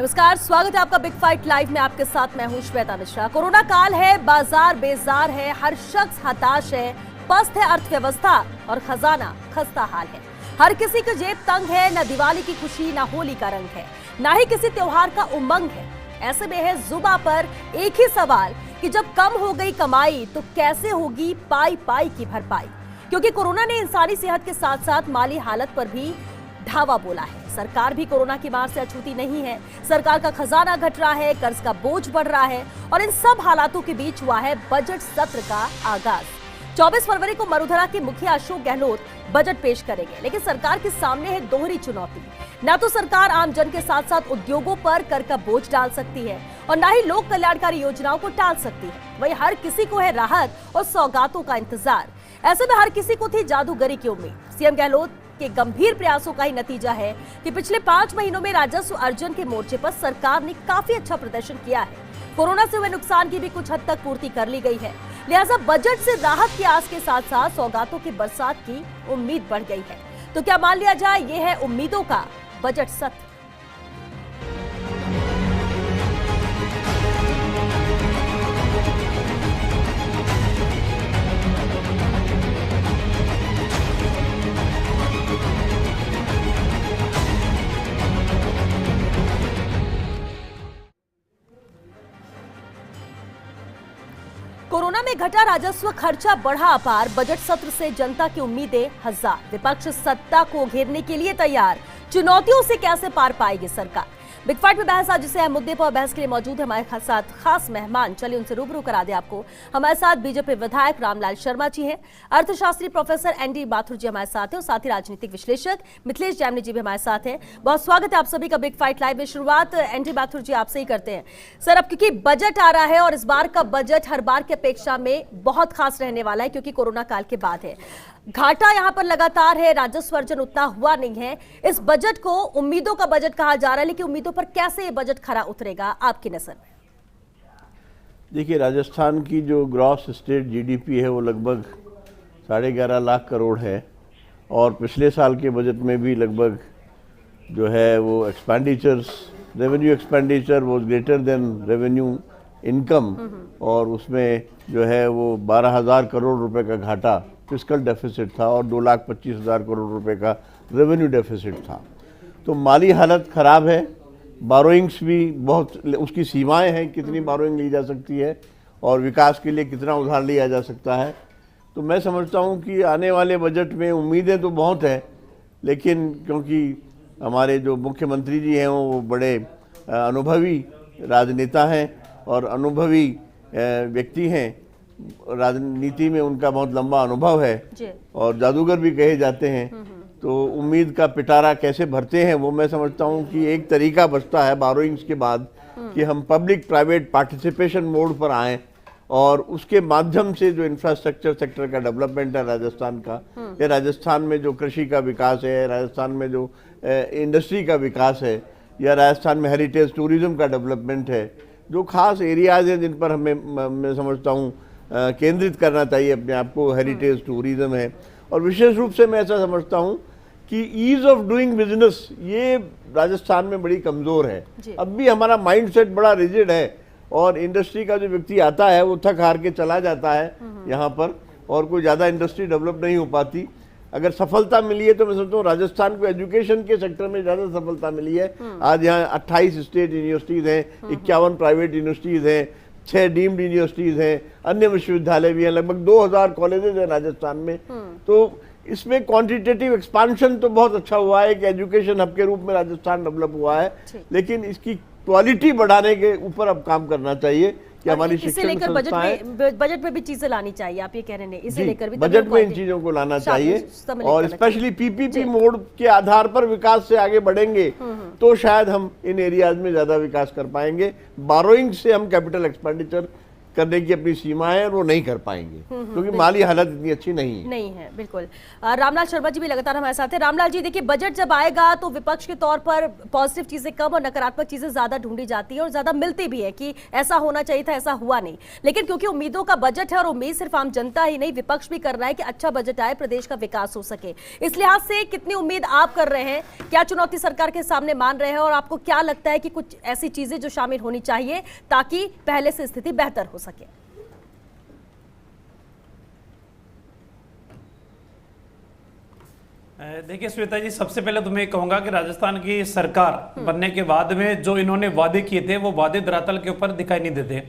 नमस्कार, स्वागत है आपका बिग फाइट लाइव में। आपके साथ मैं हूं श्वेता मिश्रा। कोरोना काल है, बाजार बेजार है, हर शख्स हताश है, पस्त है अर्थव्यवस्था और खजाना खस्ता हाल है। हर किसी की जेब तंग है, न दिवाली की खुशी न होली का रंग है, ना ही किसी त्योहार का उमंग है। ऐसे में है जुबां पर एक ही सवाल कि जब कम हो गई कमाई तो कैसे होगी पाई पाई की भरपाई। क्योंकि कोरोना ने इंसानी सेहत के साथ साथ माली हालत पर भी धावा बोला है। सरकार भी कोरोना की मार से अछूती नहीं है। सरकार का खजाना घट रहा है, कर्ज का बोझ बढ़ रहा है और इन सब हालातों के बीच हुआ है बजट सत्र का आगाज। 24 फरवरी को मरुधरा के मुखिया अशोक गहलोत बजट पेश करेंगे, लेकिन सरकार के सामने है दोहरी चुनौती। न तो सरकार आम जन के साथ साथ उद्योगों पर कर का बोझ डाल सकती है और न ही लोक कल्याणकारी योजनाओं को टाल सकती है। वहीं हर किसी को है राहत और सौगातों का इंतजार। ऐसे में हर किसी को थी जादूगरी की उम्मीद। सीएम गहलोत के गंभीर प्रयासों का ही नतीजा है कि पिछले 5 महीनों में राजस्व अर्जन के मोर्चे पर सरकार ने काफी अच्छा प्रदर्शन किया है। कोरोना से हुए नुकसान की भी कुछ हद तक पूर्ति कर ली गई है। लिहाजा बजट से राहत की आस के साथ साथ सौगातों की बरसात की उम्मीद बढ़ गई है। तो क्या मान लिया जाए ये है उम्मीदों का बजट सत्र। कोरोना में घटा राजस्व, खर्चा बढ़ा अपार, बजट सत्र से जनता की उम्मीदें हजार। विपक्ष सत्ता को घेरने के लिए तैयार, चुनौतियों से कैसे पार पाएगी सरकार। बिग फाइट में बहस आज इस मुद्दे पर बहस के लिए मौजूद है हमारे साथ खास मेहमान। चलिए उनसे रूबरू करा दे आपको। हमारे साथ बीजेपी विधायक रामलाल शर्मा जी हैं, अर्थशास्त्री प्रोफेसर एनडी माथुर जी हमारे साथ हैं और साथ ही राजनीतिक विश्लेषक मिथिलेश जैमिनी जी भी हमारे साथ हैं। बहुत स्वागत है आप सभी का बिग फाइट लाइव में। शुरुआत एनडी माथुर जी आपसे ही करते हैं। सर, अब क्योंकि बजट आ रहा है और इस बार का बजट हर बार की अपेक्षा में बहुत खास रहने वाला है क्योंकि कोरोना काल के बाद है। घाटा यहां पर लगातार है, राजस्व अर्जन उतना हुआ नहीं है। इस बजट को उम्मीदों का बजट कहा जा रहा है, लेकिन उम्मीदों पर कैसे ये बजट खरा उतरेगा आपकी नजर में? देखिए, राजस्थान की जो ग्रॉस स्टेट जीडीपी है वो लगभग 11.5 लाख करोड़ है और पिछले साल के बजट में भी लगभग जो है वो एक्सपेंडिचर्स, रेवेन्यू एक्सपेंडिचर वो ग्रेटर देन रेवेन्यू इनकम और उसमें जो है वो 12,000 करोड़ रुपए का घाटा फिस्कल डेफिसिट था और 2,25,000 करोड़ रुपए का रेवेन्यू डेफिसिट था। तो माली हालत ख़राब है। बारोइंग्स भी बहुत, उसकी सीमाएं हैं, कितनी बारोइंग ली जा सकती है और विकास के लिए कितना उधार लिया जा सकता है। तो मैं समझता हूं कि आने वाले बजट में उम्मीदें तो बहुत हैं, लेकिन क्योंकि हमारे जो मुख्यमंत्री जी हैं वो बड़े अनुभवी राजनेता हैं और अनुभवी व्यक्ति हैं, राजनीति में उनका बहुत लंबा अनुभव है और जादूगर भी कहे जाते हैं। तो उम्मीद का पिटारा कैसे भरते हैं वो मैं समझता हूं कि एक तरीका बचता है बारोइंग्स के बाद कि हम पब्लिक प्राइवेट पार्टिसिपेशन मोड पर आएं और उसके माध्यम से जो इंफ्रास्ट्रक्चर सेक्टर का डेवलपमेंट है राजस्थान का, या राजस्थान में जो कृषि का विकास है, राजस्थान में जो इंडस्ट्री का विकास है, या राजस्थान में हेरिटेज टूरिज्म का डेवलपमेंट है, जो खास एरियाज हैं जिन पर हमें, मैं समझता हूँ, केंद्रित करना चाहिए अपने आप को। हेरिटेज टूरिज्म है और विशेष रूप से मैं ऐसा समझता हूँ कि ईज ऑफ डूइंग बिजनेस ये राजस्थान में बड़ी कमज़ोर है। अब भी हमारा माइंडसेट बड़ा रिजिड है और इंडस्ट्री का जो व्यक्ति आता है वो थक हार के चला जाता है यहाँ पर और कोई ज़्यादा इंडस्ट्री डेवलप नहीं हो पाती। अगर सफलता मिली है तो मैं समझता हूँ राजस्थान को एजुकेशन के सेक्टर में ज़्यादा सफलता मिली है। आज यहाँ 28 स्टेट यूनिवर्सिटीज़ हैं, 51 प्राइवेट यूनिवर्सिटीज़ हैं, 6 डीम्ड यूनिवर्सिटीज़ हैं, अन्य विश्वविद्यालय भी हैं, लगभग 2000 कॉलेजेस हैं राजस्थान में। तो इसमें क्वांटिटेटिव एक्सपांशन तो बहुत अच्छा हुआ है कि एजुकेशन हब के रूप में राजस्थान डेवलप हुआ है, लेकिन इसकी क्वालिटी बढ़ाने के ऊपर अब काम करना चाहिए कि हमारी शिक्षण संस्थाएं बजट में भी चीजें लानी चाहिए। आप ये कह रहे हैं इसे लेकर भी बजट में इन चीजों को लाना चाहिए और स्पेशली पीपीपी मोड के आधार पर विकास से आगे बढ़ेंगे तो शायद हम इन एरियाज में ज्यादा विकास कर पाएंगे। बारोइंग से हम कैपिटल एक्सपेंडिचर करने की अपनी सीमा है और वो नहीं कर पाएंगे क्योंकि माली हालत इतनी अच्छी नहीं है। बिल्कुल। रामलाल शर्मा जी भी लगातार हमारे साथ हैं। रामलाल जी, देखिए, बजट जब आएगा तो विपक्ष के तौर पर पॉजिटिव चीजें कम और नकारात्मक चीजें ज्यादा ढूंढी जाती है और ज्यादा मिलती भी है कि ऐसा होना चाहिए था, ऐसा हुआ नहीं। लेकिन क्योंकि उम्मीदों का बजट है और उम्मीद सिर्फ आम जनता ही नहीं, विपक्ष भी कर रहा है कि अच्छा बजट आए, प्रदेश का विकास हो सके। इस लिहाज से कितनी उम्मीद आप कर रहे हैं, क्या चुनौती सरकार के सामने मान रहे हैं और आपको क्या लगता है कि कुछ ऐसी चीजें जो शामिल होनी चाहिए ताकि पहले से स्थिति बेहतर हो सके? देखिए श्वेता जी, सबसे पहले तो मैं कहूंगा कि राजस्थान की सरकार बनने के बाद में जो इन्होंने वादे किए थे वो वादे धरातल के ऊपर दिखाई नहीं देते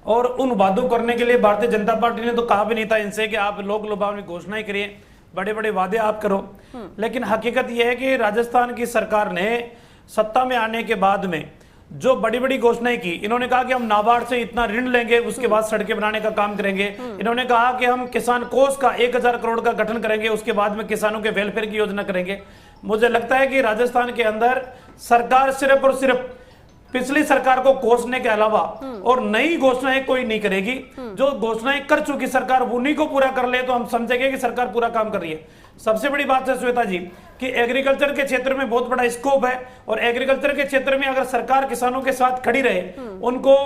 और उन वादों करने के लिए भारतीय जनता पार्टी ने तो कहा भी नहीं था इनसे कि आप लोक लुभावनी घोषणाएं करिए, बड़े बड़े वादे आप करो। लेकिन हकीकत यह है कि राजस्थान की सरकार ने सत्ता में आने के बाद में जो बड़ी बड़ी घोषणाएं की, इन्होंने कहा कि हम नाबार्ड से इतना ऋण लेंगे, उसके बाद सड़कें बनाने का काम करेंगे। इन्होंने कहा कि हम किसान कोष का 1000 करोड़ का गठन करेंगे, उसके बाद में किसानों के वेलफेयर की योजना करेंगे। मुझे लगता है कि राजस्थान के अंदर सरकार सिर्फ और सिर्फ पिछली सरकार को कोसने के अलावा और नई घोषणाएं कोई नहीं करेगी। जो घोषणाएं कर चुकी सरकार उन्हीं को पूरा कर ले तो हम समझेंगे कि सरकार पूरा काम कर रही है। सबसे बड़ी बात है श्वेता जी कि एग्रीकल्चर के क्षेत्र में बहुत बड़ा स्कोप है और एग्रीकल्चर के क्षेत्र में अगर सरकार किसानों के साथ खड़ी रहे, उनको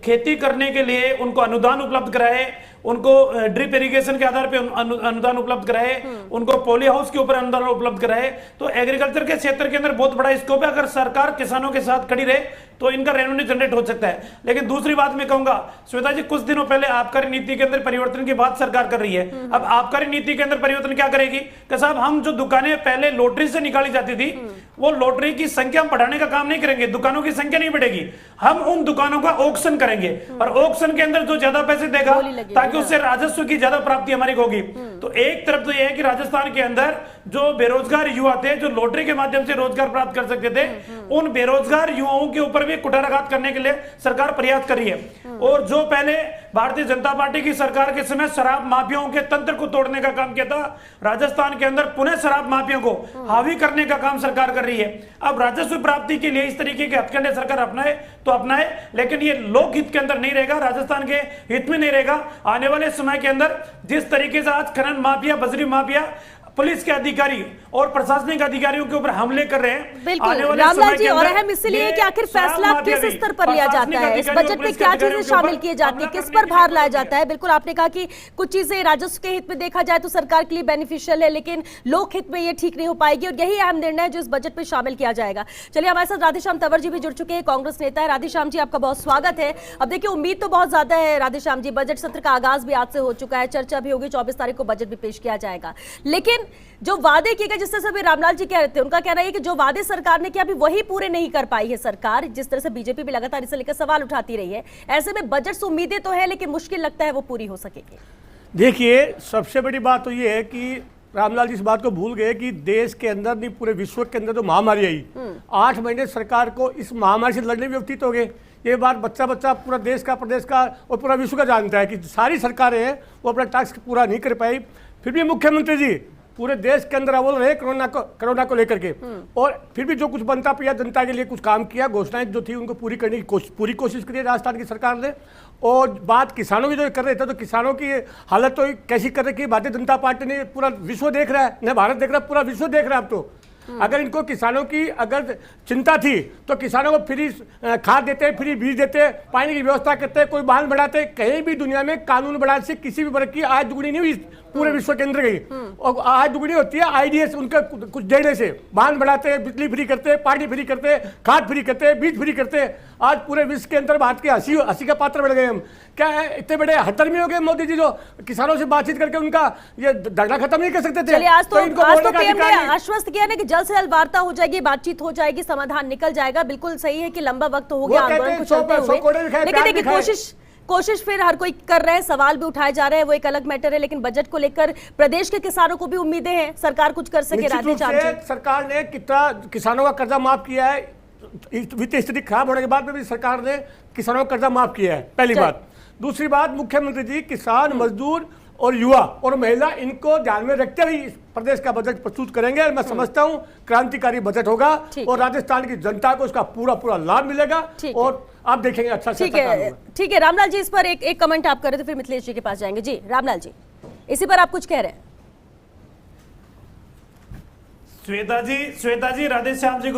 खेती करने के लिए उनको अनुदान उपलब्ध कराए, उनको ड्रिप इरिगेशन के आधार पे अनुदान उपलब्ध कराए, उनको पॉली हाउस के ऊपर अनुदान उपलब्ध कराए, तो एग्रीकल्चर के क्षेत्र के अंदर बहुत बड़ा स्कोप है। अगर सरकार किसानों के साथ खड़ी रहे तो इनका रेवेन्यू जनरेट हो सकता है। लेकिन दूसरी बात मैं कहूंगा श्वेता जी, कुछ दिनों पहले आबकारी नीति के अंदर परिवर्तन की बात सरकार कर रही है। अब आबकारी नीति के अंदर परिवर्तन क्या करेगी कि साहब हम जो दुकानें पहले लॉटरी से निकाली जाती थी वो लॉटरी की संख्या बढ़ाने का काम नहीं करेंगे, दुकानों की संख्या नहीं बढ़ेगी, हम उन दुकानों का ऑक्शन करेंगे और ऑक्शन के अंदर जो ज्यादा पैसे देगा ताकि उससे राजस्व की ज्यादा प्राप्ति हमारी होगी। तो एक तरफ तो यह है कि राजस्थान के अंदर जो बेरोजगार युवा थे जो लॉटरी के माध्यम से रोजगार प्राप्त कर सकते थे, उन बेरोजगार युवाओं के ऊपर भी कुठाराघात करने के लिए सरकार प्रयास कर रही है। और जो पहले भारतीय जनता पार्टी की सरकार के समय शराब माफियाओं के तंत्र को तोड़ने का काम किया था, राजस्थान के अंदर पुनः शराब माफियाओं को हावी करने का काम सरकार कर रही है। अब राजस्व प्राप्ति के लिए इस तरीके के हथकंडे सरकार अपनाए तो अपनाए, लेकिन ये लोक हित के अंदर नहीं रहेगा, राजस्थान के हित में नहीं रहेगा। आने वाले समय के अंदर जिस तरीके से आज खनन माफिया, बजरी माफिया पुलिस के अधिकारी और प्रशासनिक अधिकारियों के ऊपर हमले कर रहे हैं। बिल्कुल रामलाल जी, और अहम इसलिए कि आखिर फैसला किस स्तर पर लिया जाता है, इस बजट में क्या चीजें शामिल की जाती है, किस पर भार लाया जाता है। बिल्कुल आपने कहा कि कुछ चीजें राजस्व के हित में देखा जाए तो सरकार के लिए बेनिफिशियल है, लेकिन लोक हित में ये ठीक नहीं हो पाएगी और यही अहम निर्णय है जो इस बजट में शामिल किया जाएगा। चलिए, हमारे साथ राधेश्याम तंवर जी भी जुड़ चुके हैं, कांग्रेस नेता है। राधेश्याम जी, आपका बहुत स्वागत है। अब देखिए, उम्मीद तो बहुत ज्यादा है राधेश्याम जी, बजट सत्र का आगाज भी आज से हो चुका है, चर्चा भी होगी, 24 तारीख को बजट भी पेश किया जाएगा। लेकिन जो वादे किए गए, जिस तरह से रामलाल जी कह रहे थे, उनका कहना है कि जो वादे सरकार ने किया अभी वही पूरे नहीं कर पाई है सरकार, जिस तरह से बीजेपी भी लगातार इसे लेकर सवाल उठाती रही है। ऐसे में बजट से उम्मीदें तो है लेकिन मुश्किल लगता है वो पूरी हो सकेगी। देखिए, सबसे बड़ी बात तो ये है कि रामलाल जी इस बात को भूल गए कि देश के अंदर नहीं पूरे विश्व के अंदर जो महामारी आई, 8 महीने सरकार को इस महामारी से लड़ने में व्यतीत हो गए। ये बात बच्चा बच्चा पूरा देश का, प्रदेश का और पूरा विश्व का जानता है कि सारी सरकारें हैं वो अपना टास्क पूरा नहीं कर पाई। फिर भी मुख्यमंत्री जी पूरे देश के अंदर अव्वल रहे कोरोना को लेकर के, और फिर भी जो कुछ बनता पिया जनता के लिए कुछ काम किया, घोषणाएं जो थी उनको पूरी करने की पूरी कोशिश करी राजस्थान की सरकार ने। और बात किसानों की जो कर रहे थे, तो किसानों की हालत तो कैसी कर रखी है भारतीय जनता पार्टी ने, पूरा विश्व देख रहा है, न भारत देख रहा है, पूरा विश्व देख रहा है। अब तो अगर इनको किसानों की अगर चिंता थी तो किसानों को फ्री खाद देते, फ्री बीज देते, पानी की व्यवस्था करते, कोई बांध बढ़ाते। कहीं भी दुनिया में कानून बढ़ाने से किसी भी वर्ग की आय दुगनी नहीं हुई पूरे विश्व के अंदर गई, और आय दुगनी होती है आईडीएस उनके कुछ देने से। बांध बढ़ाते, बिजली फ्री करते, पानी फ्री करते, खाद फ्री करते, बीज फ्री करते। आज पूरे विश्व के अंदर भारत के हंसी का पात्र बढ़ गए हम। क्या है, इतने बड़े हतरमी हो गए मोदी जी जो किसानों से बातचीत करके उनका ये धरना खत्म नहीं कर सकते थे। चलिए, आज तो पीएम ने आश्वस्त किया ना कि जल्द से जल्द वार्ता हो जाएगी, बातचीत हो जाएगी, समाधान निकल जाएगा। बिल्कुल सही है कि लंबा वक्त हो गया आंदोलन को चलते हुए, लेकिन देखिए कोशिश फिर हर कोई कर रहे हैं, सवाल भी उठाए जा रहे हैं, वो एक अलग मैटर है। लेकिन बजट को लेकर प्रदेश के किसानों को भी उम्मीदें हैं सरकार कुछ कर सके। राधेश्याम जी, सरकार ने कितना किसानों का कर्जा माफ किया है, वित्तीय स्थिति खराब होने के बाद में भी सरकार ने किसानों का कर्जा माफ किया है, पहली बात। दूसरी बात, मुख्यमंत्री जी किसान, मजदूर और युवा और महिला, इनको ध्यान में रखते हुए इस प्रदेश का बजट प्रस्तुत करेंगे। मैं समझता हूं क्रांतिकारी बजट होगा और राजस्थान की जनता को उसका पूरा लाभ मिलेगा और आप देखेंगे अच्छा ठीक है। रामलाल जी, इस पर एक कमेंट आप करें तो फिर मिथिलेश जी के पास जाएंगे। जी रामलाल जी, इसी पर आप कुछ कह रहे हैं। श्वेता जी राधेश्याम जी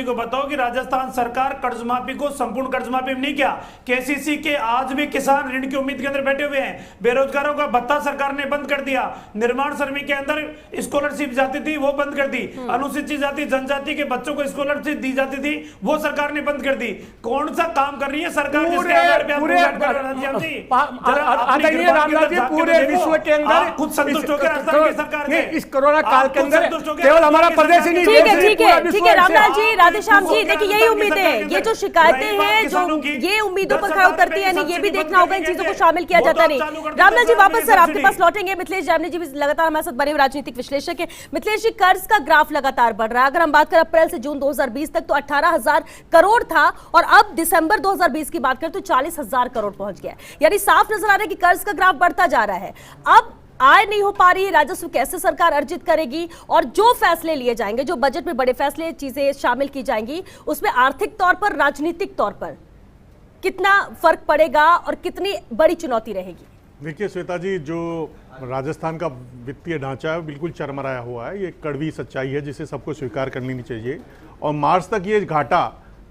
को बताओ कि राजस्थान सरकार कर्ज माफी को संपूर्ण कर्ज माफी नहीं किया। केसीसी के आज भी किसान ऋण की उम्मीद के अंदर बैठे हुए हैं। बेरोजगारों का भत्ता सरकार ने बंद कर दिया। निर्माण श्रमिक के अंदर स्कॉलरशिप जाती थी, वो बंद कर दी। अनुसूचित जाति जनजाति के बच्चों को स्कॉलरशिप दी जाती थी, वो सरकार ने बंद कर दी। कौन सा काम कर रही है सरकार जिसके आधार पे पूरे विश्व के अंदर खुद संतुष्ट होकर राजस्थान की सरकार से इस कोरोना काल के अंदर केवल हमारा प्रदेश ही नहीं, ठीक है रामलाल जी, राधेश्याम जी, देखिए यही उम्मीदें हैं, ये जो शिकायतें हैं, जो ये उम्मीदों पर खरा उतरती है, नहीं ये भी देखना होगा, इन चीजों को शामिल किया जाता नहीं। रामलाल जी वापस सर आपके पास लौटेंगे। मिथिलेश जामनी जी भी लगातार हमारे साथ बने हुए राजनीतिक विश्लेषक है। मिथिलेश जी, कर्ज का ग्राफ लगातार बढ़ रहा है। अगर हम बात करें अप्रैल से जून 2020 तक तो 18,000 करोड़ था और अब दिसंबर 2020 की बात करें तो 40,000 करोड़ पहुंच गया। यानी साफ नजर आ रहा है कि कर्ज का ग्राफ बढ़ता जा रहा है। अब आय नहीं हो पा रही है, राजस्व कैसे सरकार अर्जित करेगी, और जो फैसले लिए जाएंगे, जो बजट में बड़े फैसले चीजें शामिल की जाएंगी, उसमें आर्थिक तौर पर, राजनीतिक तौर पर कितना फर्क पड़ेगा और कितनी बड़ी चुनौती रहेगी? देखिए श्वेता जी, जो राजस्थान का वित्तीय ढांचा है बिल्कुल चरमराया हुआ है। ये कड़वी सच्चाई है जिसे सबको स्वीकार करनी चाहिए। और मार्च तक ये घाटा,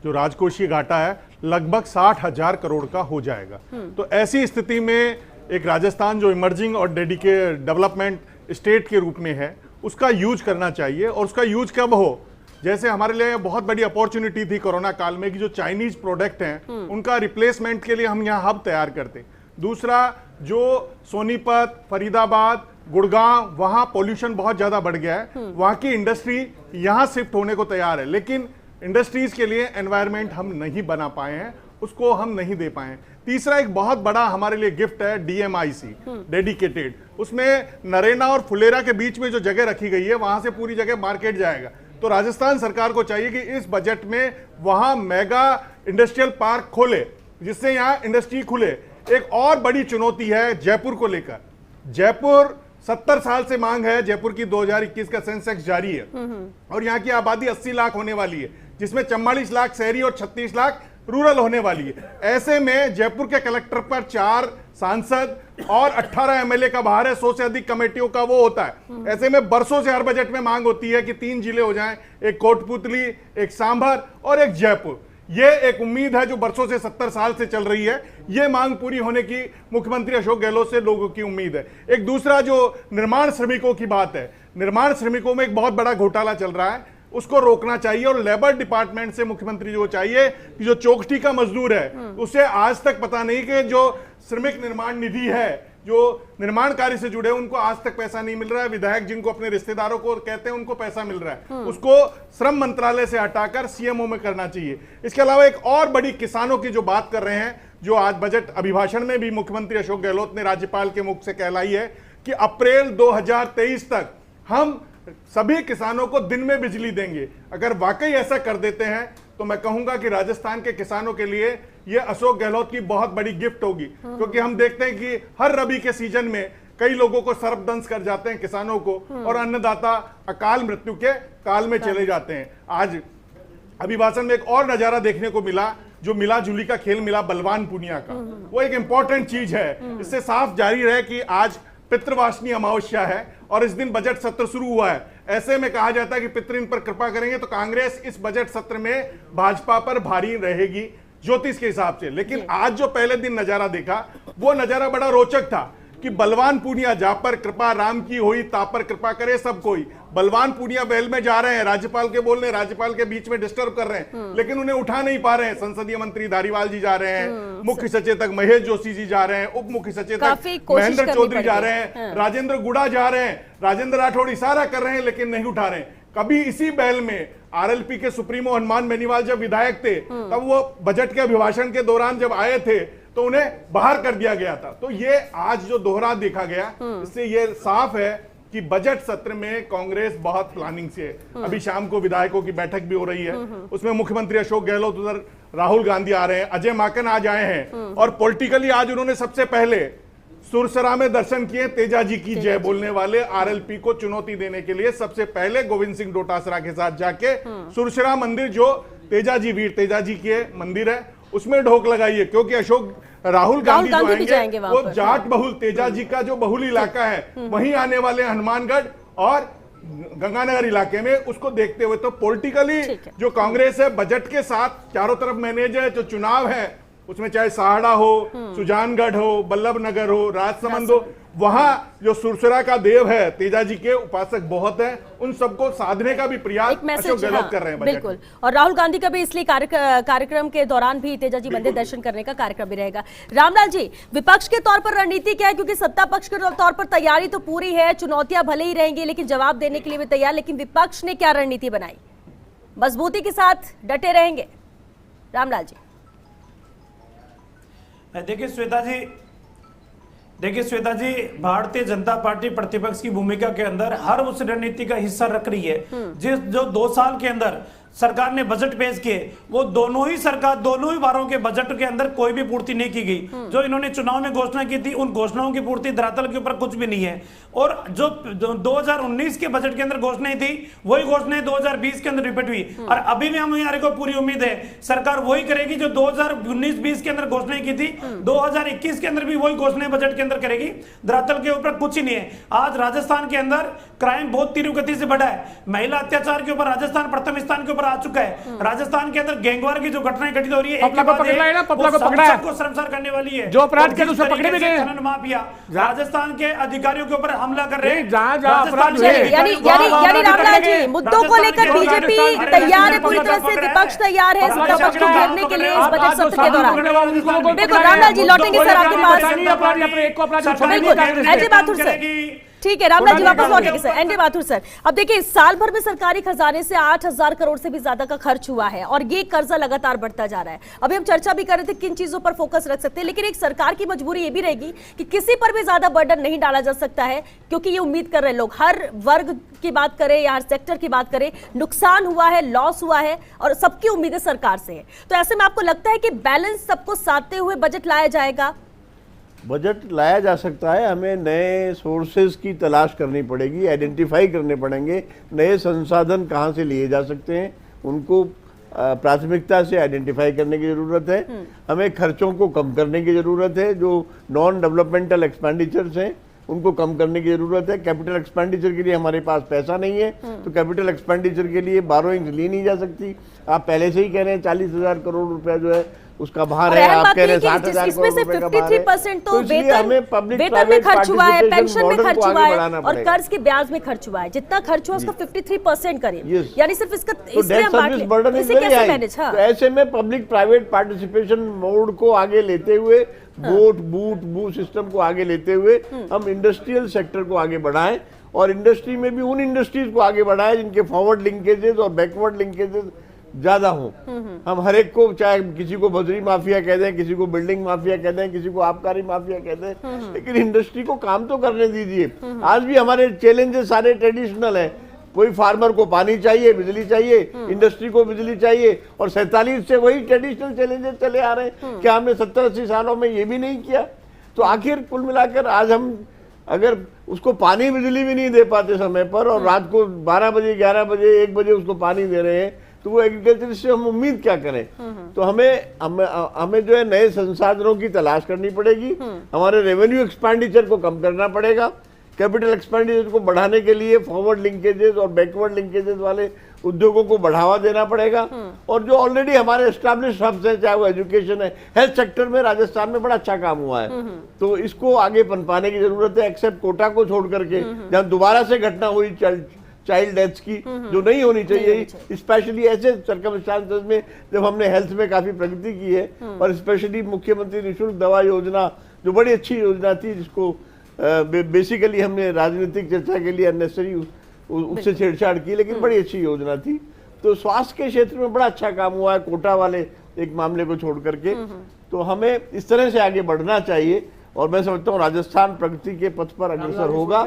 जो राजकोषीय घाटा है, लगभग 60,000 करोड़ का हो जाएगा। तो ऐसी स्थिति में एक राजस्थान जो इमर्जिंग और डेडिकेटेड डेवलपमेंट स्टेट के रूप में है, उसका यूज करना चाहिए। और उसका यूज कब हो? जैसे हमारे लिए बहुत बड़ी अपॉर्चुनिटी थी कोरोना काल में कि जो चाइनीज प्रोडक्ट हैं उनका रिप्लेसमेंट के लिए हम यहाँ हब तैयार करते। दूसरा, जो सोनीपत, फरीदाबाद, गुड़गांव, वहाँ पोल्यूशन बहुत ज़्यादा बढ़ गया है, वहाँ की इंडस्ट्री यहाँ शिफ्ट होने को तैयार है, लेकिन इंडस्ट्रीज के लिए एनवायरनमेंट हम नहीं बना पाए हैं, उसको हम नहीं दे पाए हैं। तीसरा, एक बहुत बड़ा हमारे लिए गिफ्ट है DMIC, डेडिकेटेड। उसमें नरेना और फुलेरा के बीच में जो जगह रखी गई है, वहां से पूरी जगह मार्केट जाएगा। तो राजस्थान सरकार को चाहिए कि इस बजट में वहां मेगा इंडस्ट्रियल पार्क खोले, जिससे यहाँ इंडस्ट्री खुले। एक और बड़ी चुनौती है जयपुर को लेकर। जयपुर 70 साल से मांग है, जयपुर की 2021 का सेंसेक्स जारी है और यहाँ की आबादी 80 लाख होने वाली है, जिसमें 44 लाख शहरी और 36 लाख रूरल होने वाली है। ऐसे में जयपुर के कलेक्टर पर 4 सांसद और 18 MLA का भार है, 100 से अधिक कमेटियों का वो होता है। ऐसे में बरसों से हर बजट में मांग होती है कि 3 जिले हो जाएं, एक कोटपुतली, एक सांभर और एक जयपुर। ये एक उम्मीद है जो बरसों से 70 साल से चल रही है। ये मांग पूरी होने की मुख्यमंत्री अशोक गहलोत से लोगों की उम्मीद है। एक दूसरा जो निर्माण श्रमिकों की बात है, निर्माण श्रमिकों में एक बहुत बड़ा घोटाला चल रहा है, उसको रोकना चाहिए। और लेबर डिपार्टमेंट से मुख्यमंत्री जो चाहिए कि जो चौखटी का मजदूर है उसे आज तक पता नहीं कि जो श्रमिक निर्माण निधि है, जो निर्माण कार्य से जुड़े उनको आज तक पैसा नहीं मिल रहा है। विधायक जिनको अपने रिश्तेदारों को कहते हैं उनको पैसा मिल रहा है, उसको श्रम मंत्रालय से हटाकर CMO में करना चाहिए। इसके अलावा एक और बड़ी किसानों की जो बात कर रहे हैं, जो आज बजट अभिभाषण में भी मुख्यमंत्री अशोक गहलोत ने राज्यपाल के मुख से कहलाई है कि अप्रैल 2023 तक हम सभी किसानों को दिन में बिजली देंगे। अगर वाकई ऐसा कर देते हैं तो मैं कहूंगा कि राजस्थान के किसानों के लिए यह अशोक गहलोत की बहुत बड़ी गिफ्ट होगी, क्योंकि हम देखते हैं कि हर रबी के सीजन में कई लोगों को सर्पदंश कर जाते हैं किसानों को, और अन्नदाता अकाल मृत्यु के काल में चले जाते हैं। आज अभिभाषण में एक और नजारा देखने को मिला, जो मिला जुली का खेल मिला बलवान पुनिया का। वो एक इंपॉर्टेंट चीज है। इससे साफ जारी रहे कि आज पितृवासिनी अमावस्या है और इस दिन बजट सत्र शुरू हुआ है। ऐसे में कहा जाता है कि पितृ इन पर कृपा करेंगे, तो कांग्रेस इस बजट सत्र में भाजपा पर भारी रहेगी ज्योतिष के हिसाब से। लेकिन आज जो पहले दिन नजारा देखा, वो नजारा बड़ा रोचक था कि बलवान पूनिया जा पर कृपा राम की होई, ता पर कृपा करे सब कोई। बलवान पूनिया बैल में जा रहे हैं, राज्यपाल के बोल रहे हैं, राज्यपाल के बीच में डिस्टर्ब कर रहे हैं, लेकिन उन्हें उठा नहीं पा रहे हैं। संसदीय मंत्री धारीवाल जी जा रहे हैं, मुख्य सचेतक महेश जोशी जी जा रहे हैं, उप मुख्य सचेतक महेंद्र चौधरी जा रहे हैं, राजेंद्र गुड़ा जा रहे हैं, राजेंद्र राठौड़ इशारा कर रहे हैं लेकिन नहीं उठा रहे हैं। कभी इसी बैल में RLP के सुप्रीमो हनुमान बेनीवाल जब विधायक थे, तब वो बजट के अभिभाषण के दौरान जब आए थे तो उन्हें बाहर कर दिया गया था। तो ये आज जो दोहरा देखा गया, इससे ये साफ है कि बजट सत्र में कांग्रेस बहुत प्लानिंग से है। अभी शाम को विधायकों की बैठक भी हो रही है, उसमें मुख्यमंत्री अशोक गहलोत, उधर राहुल गांधी आ रहे हैं, अजय माकन आज आए हैं, और पॉलिटिकली आज उन्होंने सबसे पहले सुरसरा में दर्शन किए तेजा जी की जय बोलने वाले आरएलपी को चुनौती देने के लिए सबसे पहले गोविंद सिंह डोटासरा के साथ जाके सुरसरा मंदिर जो तेजा जी वीर तेजा जी के मंदिर है उसमें ढोक लगाइए, क्योंकि राहुल गांधी जो आएंगे वो जाट बहुल तेजा जी का जो बहुल इलाका है वहीं आने वाले हनुमानगढ़ और गंगानगर इलाके में, उसको देखते हुए तो पॉलिटिकली जो कांग्रेस है बजट के साथ चारों तरफ मैनेज है, जो चुनाव है उसमें चाहे सहाड़ा हो, सुजानगढ़ हो, बल्लभ नगर हो, राजसमंद हो, वहां जो सुरसरा का देव है तेजा जी के उपासक बहुत है, उन सबको साधने का भी प्रयास अशोक गहलोत कर रहे हैं बिल्कुल। और राहुल गांधी का भी इसलिए कार्यक्रम के दौरान भी तेजा जी मंदिर दर्शन करने का कार्यक्रम भी रहेगा। रामलाल जी, विपक्ष के तौर पर रणनीति क्या है, क्योंकि सत्ता पक्ष के तौर पर तैयारी तो पूरी है, चुनौतियां भले ही रहेंगी लेकिन जवाब देने के लिए भी तैयार, लेकिन विपक्ष ने क्या रणनीति बनाई, मजबूती के साथ डटे रहेंगे? रामलाल जी। देखिए श्वेता जी, भारतीय जनता पार्टी प्रतिपक्ष की भूमिका के अंदर हर उस रणनीति का हिस्सा रख रही है जो 2 साल के अंदर सरकार ने बजट पेश किए, वो दोनों ही बारों के बजट के अंदर कोई भी पूर्ति नहीं की गई। जो इन्होंने चुनाव में घोषणा की थी उन घोषणाओं की पूर्ति धरातल के ऊपर कुछ भी नहीं है, और जो 2019 के बजट के अंदर घोषणाएं थी वही घोषणाएं 2020 के अंदर रिपीट हुई, और अभी भी हमारे को पूरी उम्मीद है सरकार वही करेगी जो 2019-20 के अंदर घोषणाएं की थी, 2021 के अंदर भी वही घोषणाएं बजट के अंदर करेगी। धरातल के ऊपर कुछ ही नहीं है। आज राजस्थान के अंदर क्राइम बहुत तीव्र गति से बढ़ा है, महिला अत्याचार के ऊपर राजस्थान प्रथम स्थान के ऊपर आ चुका है। राजस्थान के अंदर गैंगवार की जो घटनाएं घटित हो रही है, सबको शर्मसार करने वाली है। जो अपराध के उसे पकड़े भी गए, खनन माफिया राजस्थान के अधिकारियों के ऊपर हमला कर रहे हैं। यानी रामलाल जी, मुद्दों को लेकर बीजेपी तैयार है, पूरी तरह से विपक्ष तैयार है सत्ता पक्ष को घेरने के लिए इस बजट सत्र के दौरान। बिल्कुल रामलाल जी, लौटेंगे सर आपके पास। बिल्कुल एनडी माथुर सर, ठीक है रामलाल जी वापस लौटेंगे सर। एनडी माथुर सर, अब देखिए साल भर में सरकारी खजाने से 8,000 करोड़ से भी ज्यादा का खर्च हुआ है और ये कर्जा लगातार बढ़ता जा रहा है। अभी हम चर्चा भी कर रहे थे किन चीजों पर फोकस रख सकते हैं, लेकिन एक सरकार की मजबूरी ये भी रहेगी कि किसी पर भी ज्यादा बर्डन नहीं डाला जा सकता है, क्योंकि ये उम्मीद कर रहे लोग, हर वर्ग की बात करें या हर सेक्टर की बात करें, नुकसान हुआ है, लॉस हुआ है और सबकी उम्मीदें सरकार से है। तो ऐसे में आपको लगता है कि बैलेंस सबको साधते हुए बजट लाया जाएगा? बजट लाया जा सकता है, हमें नए सोर्सेज की तलाश करनी पड़ेगी, आइडेंटिफाई करने पड़ेंगे, नए संसाधन कहाँ से लिए जा सकते हैं उनको प्राथमिकता से आइडेंटिफाई करने की ज़रूरत है। हमें खर्चों को कम करने की ज़रूरत है, जो नॉन डेवलपमेंटल एक्सपेंडिचर्स हैं उनको कम करने की ज़रूरत है। कैपिटल एक्सपेंडिचर के लिए हमारे पास पैसा नहीं है, तो कैपिटल एक्सपेंडिचर के लिए बोरोइंग्स ली नहीं जा सकती। आप पहले से ही कह रहे हैं 40,000 करोड़ रुपया जो है उसका बाहर है, आप कह रहे हैं 60,000 करोड़ रुपए का बाहर है। 53% तो वेतन में खर्च हुआ है, पेंशन में खर्च हुआ है और कर्ज के ब्याज में खर्च हुआ है। जितना खर्च हुआ उसका 53% करीब, यानी सिर्फ इसका ऐसे में पब्लिक प्राइवेट पार्टिसिपेशन मोड को आगे लेते हुए, वोट बूट बू सिस्टम को आगे लेते हुए हम इंडस्ट्रियल सेक्टर को आगे बढ़ाएं, और इंडस्ट्री में भी उन इंडस्ट्रीज को आगे बढ़ाएं जिनके फॉरवर्ड लिंकेजेस और बैकवर्ड लिंकेजेस ज्यादा हो। हम हर एक को, चाहे किसी को बजरी माफिया कह दें, किसी को बिल्डिंग माफिया कह दें, किसी को आबकारी माफिया कह दें, लेकिन इंडस्ट्री को काम तो करने दीजिए। आज भी हमारे चैलेंजेस सारे ट्रेडिशनल है, कोई फार्मर को पानी चाहिए, बिजली चाहिए, इंडस्ट्री को बिजली चाहिए, और 47 से वही ट्रेडिशनल चैलेंजेस चले आ रहे हैं। क्या हमने 70-80 सालों में ये भी नहीं किया? तो आखिर कुल मिलाकर आज हम अगर उसको पानी बिजली भी नहीं दे पाते समय पर, और रात को 12 बजे 11 बजे 1 बजे उसको पानी दे रहे हैं, तो वो एग्रीकल्चर से हम उम्मीद क्या करें? तो हमें जो है नए संसाधनों की तलाश करनी पड़ेगी, हमारे रेवेन्यू एक्सपेंडिचर को कम करना पड़ेगा, कैपिटल एक्सपेंडिचर को बढ़ाने के लिए फॉरवर्ड लिंकेजेस और बैकवर्ड लिंकेजेस वाले उद्योगों को बढ़ावा देना पड़ेगा, और जो ऑलरेडी हमारे एस्टैब्लिश हब्स हैं, चाहे वो एजुकेशन है, हेल्थ सेक्टर में राजस्थान में बड़ा अच्छा काम हुआ है, तो इसको आगे पनपाने की जरूरत है। एक्सेप्ट कोटा को छोड़ करके जहाँ दोबारा से घटना हुई चाइल्ड डेथ्स की, जो नहीं होनी चाहिए, स्पेशली ऐसे सर्कमस्टांसेस में जब हमने हेल्थ में काफी प्रगति की है, और स्पेशली मुख्यमंत्री निःशुल्क दवा योजना जो बड़ी अच्छी योजना थी, जिसको बेसिकली हमने राजनीतिक चर्चा के लिए अननेसेसरी उससे छेड़छाड़ की, लेकिन बड़ी अच्छी योजना थी। तो स्वास्थ्य के क्षेत्र में बड़ा अच्छा काम हुआ है, कोटा वाले एक मामले को छोड़ करके। तो हमें इस तरह से आगे बढ़ना चाहिए, और मैं समझता हूँ राजस्थान प्रगति के पथ पर अग्रसर होगा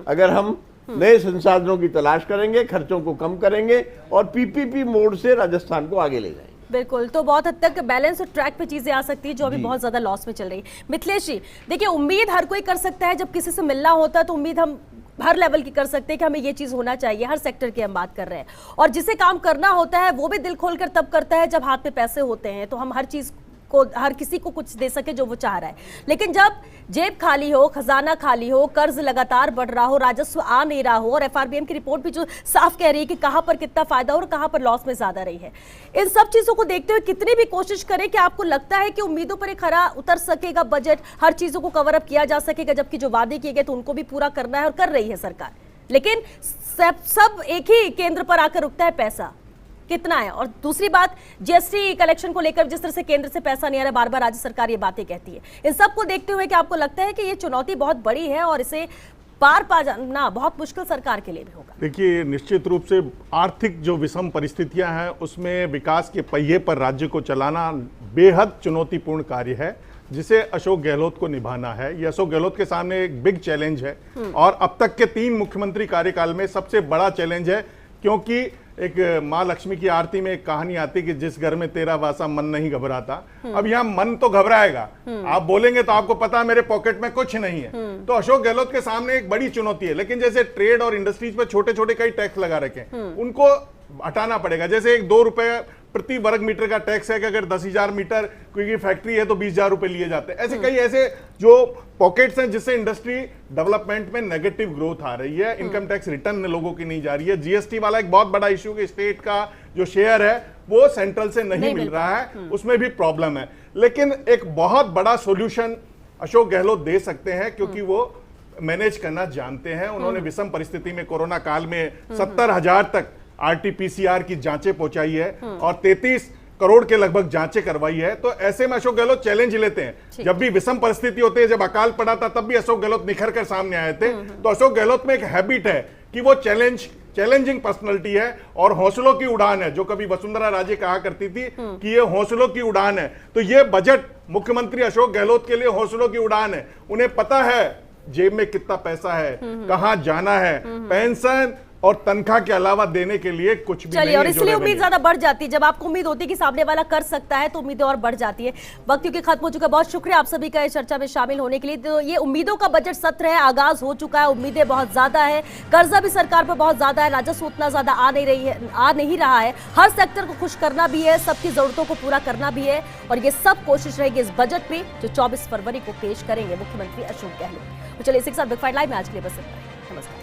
अगर हम नए संसाधनों की तलाश करेंगे, खर्चों को कम करेंगे और पीपीपी मोड से राजस्थान को आगे ले जाएंगे। बिल्कुल, तो बहुत हद तक बैलेंस और ट्रैक पे चीजें आ सकती है जो अभी बहुत ज्यादा लॉस में चल रही है। मिथिलेश जी, देखिए उम्मीद हर कोई कर सकता है, जब किसी से मिलना होता है तो उम्मीद हम हर लेवल की कर सकते हैं कि हमें ये चीज होना चाहिए, हर सेक्टर की हम बात कर रहे हैं। और जिसे काम करना होता है वो भी दिल खोलकर तब करता है जब हाथ में पैसे होते हैं, तो हम हर चीज को, हर किसी को कुछ दे सके जो वो चाह रहा है। लेकिन जब जेब खाली हो, खजाना खाली हो, कर्ज लगातार बढ़ रहा हो, राजस्व आ नहीं रहा हो, और एफआरबीएम की रिपोर्ट भी जो साफ कह रही है कि कहां पर कितना फायदा और कहां पर लॉस में ज्यादा रही है, इन सब चीजों को देखते हुए कितनी भी कोशिश करें, कि आपको लगता है कि उम्मीदों पर एक खरा उतर सकेगा बजट, हर चीजों को कवर अप किया जा सकेगा, जबकि जो वादे किए गए तो उनको भी पूरा करना है और कर रही है सरकार, लेकिन सब एक ही केंद्र पर आकर रुकता है, पैसा कितना है। और दूसरी बात, जीएसटी कलेक्शन को लेकर जिस तरह से केंद्र से पैसा नहीं आ रहा, बार बार राज्य सरकार ये बातें कहती है, इन सब को देखते हुए कि आपको लगता है कि ये चुनौती बहुत बड़ी है और इसे पार पा जाना बहुत मुश्किल सरकार के लिए भी होगा? देखिए, निश्चित रूप से आर्थिक जो विषम परिस्थितियां हैं उसमें विकास के पहिए पर राज्य को चलाना बेहद चुनौतीपूर्ण कार्य है, जिसे अशोक गहलोत को निभाना है। ये अशोक गहलोत के सामने एक बिग चैलेंज है और अब तक के 3 मुख्यमंत्री कार्यकाल में सबसे बड़ा चैलेंज है, क्योंकि एक माँ लक्ष्मी की आरती में एक कहानी आती कि जिस घर में तेरा वासा मन नहीं घबराता। अब यहाँ मन तो घबराएगा, आप बोलेंगे तो आपको पता है मेरे पॉकेट में कुछ नहीं है। तो अशोक गहलोत के सामने एक बड़ी चुनौती है। लेकिन जैसे ट्रेड और इंडस्ट्रीज पे छोटे छोटे कई टैक्स लगा रखे हैं, उनको हटाना पड़ेगा। जैसे एक 2 रुपए प्रति वर्ग मीटर का टैक्स है कि अगर 10,000 मीटर कोई फैक्ट्री है तो 20,000 रुपए लिए जाते हैं। ऐसे कई ऐसे जो पॉकेट्स हैं जिससे इंडस्ट्री डेवलपमेंट में नेगेटिव ग्रोथ आ रही है, इनकम टैक्स रिटर्न लोगों की नहीं जा रही है। जीएसटी वाला एक बहुत बड़ा इश्यू कि स्टेट का जो शेयर है वो सेंट्रल से नहीं मिल रहा है, उसमें भी प्रॉब्लम है। लेकिन एक बहुत बड़ा सोल्यूशन अशोक गहलोत दे सकते हैं, क्योंकि वो मैनेज करना जानते हैं। उन्होंने विषम परिस्थिति में कोरोना काल में 70,000 तक आरटीपीसीआर की जांचें पहुंचाई है और 33 करोड़ के लगभग जांचें करवाई है। तो ऐसे में अशोक गहलोत चैलेंज लेते हैं। जब भी विषम परिस्थिति होती है, जब अकाल पड़ा था तब भी अशोक गहलोत निखर कर सामने आए थे। तो अशोक गहलोत में एक हैबिट है कि वो चैलेंजिंग पर्सनालिटी है और हौसलों की उड़ान है। जो कभी वसुंधरा राजे कहा करती थी कि ये हौसलों की उड़ान है, तो ये बजट मुख्यमंत्री अशोक गहलोत के लिए हौसलों की उड़ान है। उन्हें पता है जेब में कितना पैसा है, कहां जाना है, पेंशन और तनख्वाह के अलावा देने के लिए कुछ भी चलिए, और इसलिए उम्मीद ज्यादा बढ़ जाती है। जब आपको उम्मीद होती है कि सामने वाला कर सकता है तो उम्मीदें और बढ़ जाती है। वक्त क्योंकि खत्म हो चुका है। बहुत शुक्रिया आप सभी का इस चर्चा में शामिल होने के लिए। तो ये उम्मीदों का बजट सत्र है, आगाज हो चुका है, उम्मीदें बहुत ज्यादा है, कर्जा भी सरकार पर बहुत ज्यादा है, राजस्व उतना ज्यादा आ नहीं रहा है, हर सेक्टर को खुश करना भी है, सबकी जरूरतों को पूरा करना भी है, और ये सब कोशिश रहेगी इस बजट में जो 24 फरवरी को पेश करेंगे मुख्यमंत्री अशोक गहलोत। तो चलिए, इसी के साथ बिग फाइट लाइव में आज के लिए बस इतना ही। नमस्कार।